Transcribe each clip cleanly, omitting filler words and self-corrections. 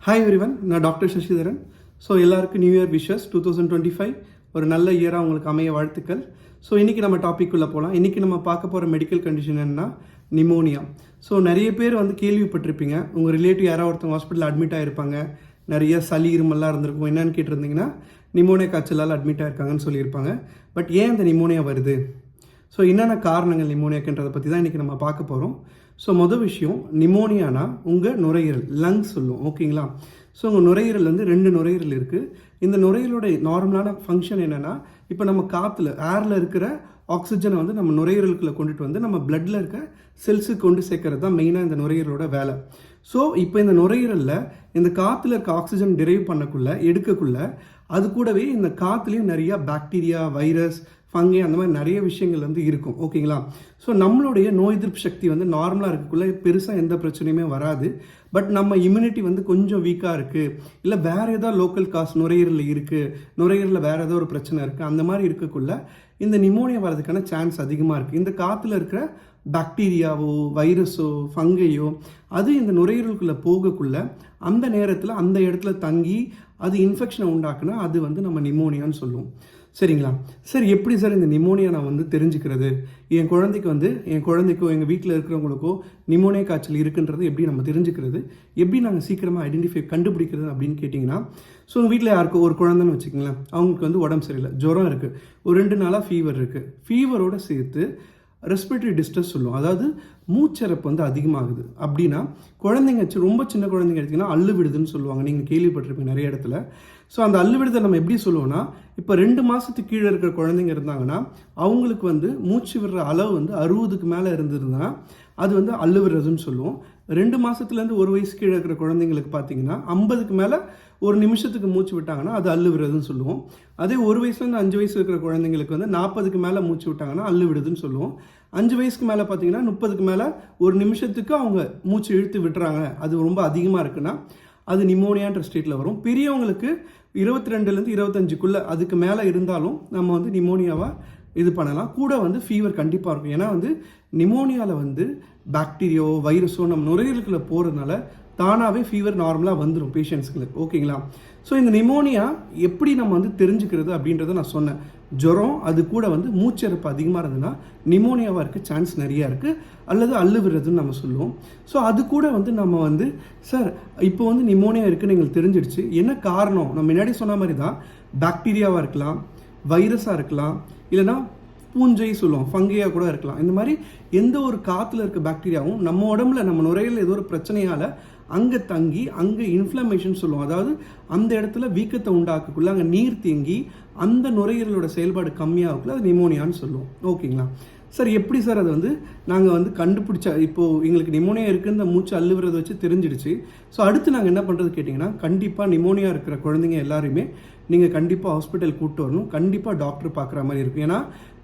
Hi everyone, நான் doctor Sasitharan. So எல்லாருக்கும் new year wishes 2025 ஒரு நல்ல இயராக உங்களுக்கு அமைய வாழ்த்துக்கள். ஸோ இன்றைக்கி நம்ம டாபிக்குள்ளே போகலாம். இன்றைக்கி நம்ம பார்க்க போகிற மெடிக்கல் கண்டிஷன் என்னன்னா நிமோனியா. ஸோ நிறைய பேர் கேள்விப்பட்டிருப்பீங்க, உங்கள் ரிலேட்டிவ் யாராவது ஒருத்தவங்க ஹாஸ்பிட்டலில் அட்மிட் ஆகிருப்பாங்க, நிறைய சளி இருமல்லாம் இருந்திருக்கும். என்னன்னு கேட்டிருந்தீங்கன்னா நிமோனியா காய்ச்சலால் அட்மிட் ஆகிருக்காங்கன்னு சொல்லியிருப்பாங்க. பட் ஏன் இந்த நிமோனியா வருது, ஸோ என்னென்ன காரணங்கள் நிமோனியாக்குன்றதை பற்றி தான் இன்றைக்கி நம்ம பார்க்க போகிறோம். ஸோ மொதல் விஷயம், நிமோனியானா உங்கள் நுரையீரல், லங்ஸ் சொல்லுவோம், ஓகேங்களா. ஸோ உங்கள் நுரையீரல் ரெண்டு நுரையீரல் இருக்குது. இந்த நுரையீரலோட நார்மலான ஃபங்க்ஷன் என்னென்னா, இப்போ நம்ம காற்றுல ஏரில் இருக்கிற ஆக்சிஜனை நம்ம நுரையீரலுக்குள்ளே கொண்டுட்டு நம்ம பிளட்டில் இருக்க செல்ஸுக்கு கொண்டு சேர்க்கறது தான் மெயினாக இந்த நுரையீரலோட வேலை. ஸோ இப்போ இந்த நுரையீரலில் இந்த காற்றுல இருக்க ஆக்சிஜன் டிரைவ் எடுக்கக்குள்ள அது கூடவே இந்த காற்றுலேயும் நிறையா பாக்டீரியா, வைரஸ், ஃபங்கை, அந்த மாதிரி நிறைய விஷயங்கள் இருக்கும், ஓகேங்களா. ஸோ நம்மளுடைய நோய் எதிர்ப்பு சக்தி நார்மலாக இருக்கக்குள்ள பெருசாக எந்த பிரச்சனையுமே வராது. பட் நம்ம இம்யூனிட்டி கொஞ்சம் வீக்காக இருக்குது, இல்லை வேறு ஏதாவது லோக்கல் காஸ் நுரையீரலில் இருக்குது, நுரையீரலில் வேறு ஏதோ ஒரு பிரச்சனை இருக்குது, அந்த மாதிரி இருக்கக்குள்ள இந்த நிமோனியா வர்றதுக்கான சான்ஸ் அதிகமாக இருக்குது. இந்த காற்றுல இருக்கிற பாக்டீரியாவோ, வைரஸோ, ஃபங்கையோ அது இந்த நுரையீரலுக்குள்ளே போகக்குள்ள அந்த நேரத்தில் அந்த இடத்துல தங்கி அது இன்ஃபெக்ஷனை உண்டாக்குனா அது நம்ம நிமோனியான்னு சொல்லுவோம், சரிங்களா. சரி, எப்படி சார் இந்த நிமோனியா நான் தெரிஞ்சுக்கிறது, என் குழந்தைக்கோ எங்கள் வீட்டில் இருக்கிறவங்களுக்கோ நிமோனியா காய்ச்சல் இருக்குன்றது எப்படி நம்ம தெரிஞ்சுக்கிறது, எப்படி நாங்கள் சீக்கிரமாக ஐடென்டிஃபை கண்டுபிடிக்கிறது அப்படின்னு கேட்டிங்கன்னா, ஸோ உங்கள் வீட்டில் யாருக்கோ ஒரு குழந்தைன்னு வச்சுக்கோங்களேன், அவங்களுக்கு உடம்பு சரியில்லை, ஜுரம் இருக்குது, ஒரு 2 நாளாக ஃபீவர் இருக்குது, ஃபீவரோடு சேர்த்து ரெஸ்பிரேட்டரி டிஸ்ட்ரெஸ் சொல்லுவோம், அதாவது மூச்சரப்பு அதிகமாகுது அப்படின்னா, குழந்தைங்க ரொம்ப சின்ன குழந்தைங்க எடுத்திங்கன்னா அள்ளு விடுதுன்னு சொல்லுவாங்க, நீங்கள் கேள்விப்பட்டிருப்பீங்க நிறைய இடத்துல. ஸோ அந்த அள்ளு விடுதலை நம்ம எப்படி சொல்லுவோம்னா, இப்போ 2 மாதத்துக்கு கீழே இருக்கிற குழந்தைங்க இருந்தாங்கன்னா அவங்களுக்கு மூச்சு விடுற அளவு 60க்கு மேலே இருந்திருந்ததுன்னா அது அள்ளு விடுறதுன்னு சொல்லுவோம். 2 மாதத்துலேருந்து 1 வயசு கீழே இருக்கிற குழந்தைங்களுக்கு பார்த்தீங்கன்னா 50க்கு மேலே ஒரு நிமிஷத்துக்கு மூச்சு விட்டாங்கன்னா அது அள்ளு விடுறதுன்னு சொல்லுவோம். அதே 1 வயசுலேருந்து 5 வயசு இருக்கிற குழந்தைங்களுக்கு 40க்கு மேலே மூச்சு விட்டாங்கன்னா அள்ளு விடுதுன்னு சொல்லுவோம். 5 வயசுக்கு மேலே பார்த்தீங்கன்னா 30க்கு மேலே ஒரு நிமிஷத்துக்கு அவங்க மூச்சு இழுத்து விட்டுறாங்க, அது ரொம்ப அதிகமாக இருக்குன்னா அது நிமோனியான்ற ஸ்டேட்டில் வரும். பெரியவங்களுக்கு 22லேருந்து 25க்குள்ளே அதுக்கு மேலே இருந்தாலும் நம்ம நிமோனியாவாக இது பண்ணலாம். கூட ஃபீவர் கண்டிப்பாக இருக்கும். ஏன்னா நிமோனியாவில் பாக்டீரியோ, வைரஸோ நம்ம நுரையீரலுக்குள்ளே போகிறதுனால தானாகவே ஃபீவர் நார்மலாக வந்துடும் பேஷண்ட்ஸ்களுக்கு, ஓகேங்களா. ஸோ இந்த நிமோனியா எப்படி நம்ம தெரிஞ்சுக்கிறது அப்படின்றத நான் சொன்னேன். ஜுரம் அது கூட மூச்சரப்பு அதிகமாக இருந்ததுன்னா நிமோனியாவாக இருக்க சான்ஸ் நிறையா இருக்குது, அல்லது அள்ளு விடுறதுன்னு நம்ம சொல்லுவோம். ஸோ அது கூட நம்ம சார் இப்போ நிமோனியா இருக்குன்னு எங்களுக்கு தெரிஞ்சிடுச்சு, என்ன காரணம், நம்ம முன்னாடி சொன்ன மாதிரி தான் பாக்டீரியாவாக இருக்கலாம், வைரஸாக இருக்கலாம், இல்லைனா பூஞ்சை சொல்லுவோம், ஃபங்கையாக கூட இருக்கலாம். இந்த மாதிரி எந்த ஒரு காற்றுல இருக்க பாக்டீரியாவும் நம்ம உடம்புல நம்ம நுரையில் ஏதோ ஒரு பிரச்சனையால் அங்கே தங்கி அங்கே இன்ஃப்ளமேஷன் சொல்லுவோம், அதாவது அந்த இடத்துல வீக்கத்தை உண்டாக்குள்ள அங்கே நீர் தேங்கி அந்த நுரையீரலோட செயல்பாடு கம்மியாகக்குள்ள அது நிமோனியான்னு சொல்லுவோம், ஓகேங்களா. சார் எப்படி சார் அது நாங்கள் கண்டுபிடிச்சா, இப்போது எங்களுக்கு நிமோனியா இருக்குன்னு இந்த மூச்சு அள்ளுவதை வச்சு தெரிஞ்சிடுச்சு. ஸோ அடுத்து நாங்கள் என்ன பண்ணுறது கேட்டிங்கன்னா, கண்டிப்பாக நிமோனியா இருக்கிற குழந்தைங்க எல்லாருமே நீங்கள் கண்டிப்பாக ஹாஸ்பிட்டல் கூப்பிட்டு வரணும், கண்டிப்பாக டாக்டர் பார்க்குற மாதிரி இருக்கும். ஏன்னா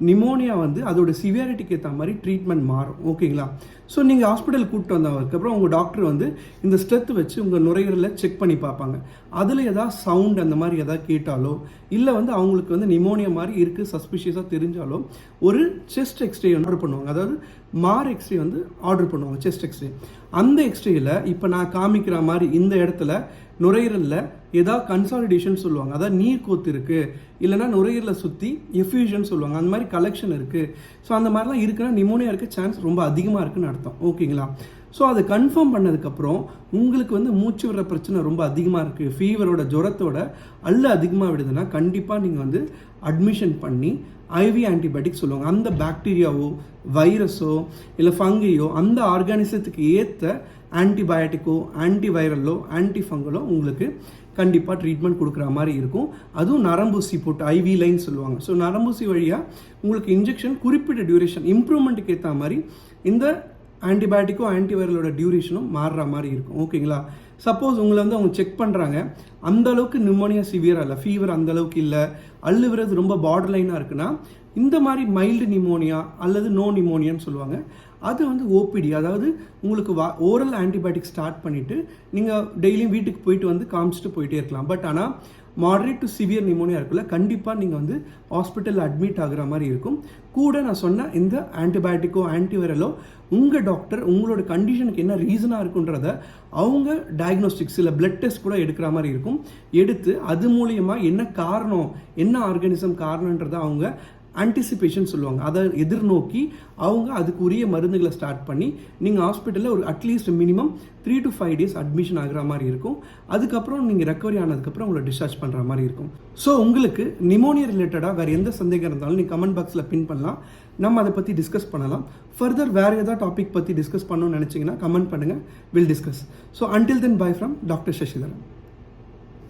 நிமோனியா அதோட சிவியாரிட்டிக்கு ஏற்ற மாதிரி ட்ரீட்மெண்ட் மாறும், ஓகேங்களா. ஸோ நீங்கள் ஹாஸ்பிட்டல் கூப்பிட்டு வந்ததுக்கப்புறம் உங்கள் டாக்டர் இந்த ஸ்ட்ரெத் வச்சு உங்கள் நுரையீரலில் செக் பண்ணி பார்ப்பாங்க. அதில் ஏதாவது சவுண்ட் அந்த மாதிரி எதாவது கேட்டாலோ, இல்லை அவங்களுக்கு நிமோனியா மாதிரி இருக்குது சஸ்பிஷியஸாக தெரிஞ்சாலோ ஒரு செஸ்ட் எக்ஸ்ரே ஆர்டர் பண்ணுவாங்க, அதாவது மார் எக்ஸ்ரே ஆர்டர் பண்ணுவாங்க, செஸ்ட் எக்ஸ்ரே. அந்த எக்ஸ்ரேயில் இப்போ நான் காமிக்கிற மாதிரி இந்த இடத்துல நுரையீரலில் ஏதாவது கன்சாலிடேஷன் சொல்லுவாங்க, அதாவது நீர் கோத்து இருக்குது, இல்லைனா நுரையீரலை சுற்றி எஃப்யூஷன் சொல்லுவாங்க, அந்த மாதிரி கலெக்ஷன் இருக்குது. ஸோ அந்த மாதிரிலாம் இருக்குன்னா நிமோனியா இருக்க சான்ஸ் ரொம்ப அதிகமாக இருக்குன்னு அர்த்தம், ஓகேங்களா. ஸோ அதை கன்ஃபார்ம் பண்ணதுக்கப்புறம் உங்களுக்கு மூச்சு விடுற பிரச்சனை ரொம்ப அதிகமாக இருக்குது, ஃபீவரோட ஜுரத்தோட அள்ளு அதிகமாக விடுதுன்னா கண்டிப்பாக நீங்கள் அட்மிஷன் பண்ணி ஐவி ஆன்டிபயோட்டிக் சொல்லுவாங்க, அந்த பாக்டீரியாவோ, வைரஸோ, இல்லை ஃபங்கையோ அந்த ஆர்கானிசத்துக்கு ஏற்ற ஆன்டிபயோட்டிக்கோ, ஆன்டிவைரலோ, ஆன்டிஃபங்கலோ உங்களுக்கு கண்டிப்பாக ட்ரீட்மெண்ட் கொடுக்குற மாதிரி இருக்கும். அதுவும் நரம்பூசி போட்டு ஐவி லைன் சொல்லுவாங்க. ஸோ நரம்பூசி வழியாக உங்களுக்கு இன்ஜெக்ஷன் குறிப்பிட்ட டியூரேஷன் இம்ப்ரூவ்மெண்ட்டுக்கு ஏற்ற மாதிரி இந்த ஆன்டிபயோட்டிக்கோ ஆன்டிவைரலோட டியூரேஷனும் மாறுற மாதிரி இருக்கும், ஓகேங்களா. சப்போஸ் உங்களை அவங்க செக் பண்ணுறாங்க, அந்தளவுக்கு நிமோனியா சிவியராக இல்லை, ஃபீவர் அந்தளவுக்கு இல்லை, அள்ளு விடுறது ரொம்ப பார்டர் லைனாக இருக்குன்னா இந்த மாதிரி மைல்டு நிமோனியா அல்லது நோ நிமோனியான்னு சொல்லுவாங்க. அது ஓபிடி, அதாவது உங்களுக்கு ஓரல் ஆன்டிபயோட்டிக் ஸ்டார்ட் பண்ணிவிட்டு நீங்கள் டெய்லியும் வீட்டுக்கு போயிட்டு காமிச்சிட்டு போயிட்டே இருக்கலாம். பட் ஆனால் மாடரேட் டு சிவியர் நிமோனியா இருக்குல்ல, கண்டிப்பாக நீங்கள் வந்து ஹாஸ்பிட்டலில் அட்மிட் ஆகுற மாதிரி இருக்கும். கூட நான் சொன்ன இந்த ஆன்டிபயோட்டிக்கோ ஆன்டிவைரலோ உங்கள் டாக்டர் உங்களோட கண்டிஷனுக்கு என்ன ரீசனாக இருக்குன்றத அவங்க டயக்னோஸ்டிக்ஸ் இல்லை பிளட் டெஸ்ட் கூட எடுக்கிற மாதிரி இருக்கும். எடுத்து அது மூலியமாக என்ன காரணம், என்ன ஆர்கானிசம் காரணன்றதை அவங்க ஆன்டிசிபேஷன் சொல்லுவாங்க. அதை எதிர்நோக்கி அவங்க அதுக்குரிய மருந்துகளை ஸ்டார்ட் பண்ணி நீங்கள் ஹாஸ்பிட்டலில் ஒரு at least minimum 3 to 5 days admission ஆகிற மாதிரி இருக்கும். அதுக்கப்புறம் நீங்கள் ரெக்கவரி ஆனதுக்கப்புறம் உங்களை டிஸ்சார்ஜ் பண்ணுற மாதிரி இருக்கும். ஸோ உங்களுக்கு நிமோனியா ரிலேட்டடாக வேறு எந்த சந்தேகம் இருந்தாலும் நீங்கள் கமெண்ட் பாக்ஸில் பின் பண்ணலாம், நம்ம அதை பற்றி டிஸ்கஸ் பண்ணலாம். ஃபர்தர் வேறு ஏதாவது டாபிக் பற்றி டிஸ்கஸ் பண்ணணும்னு நினச்சிங்கன்னா கமெண்ட் பண்ணுங்கள், will discuss. So until then bye from doctor Sasitharan.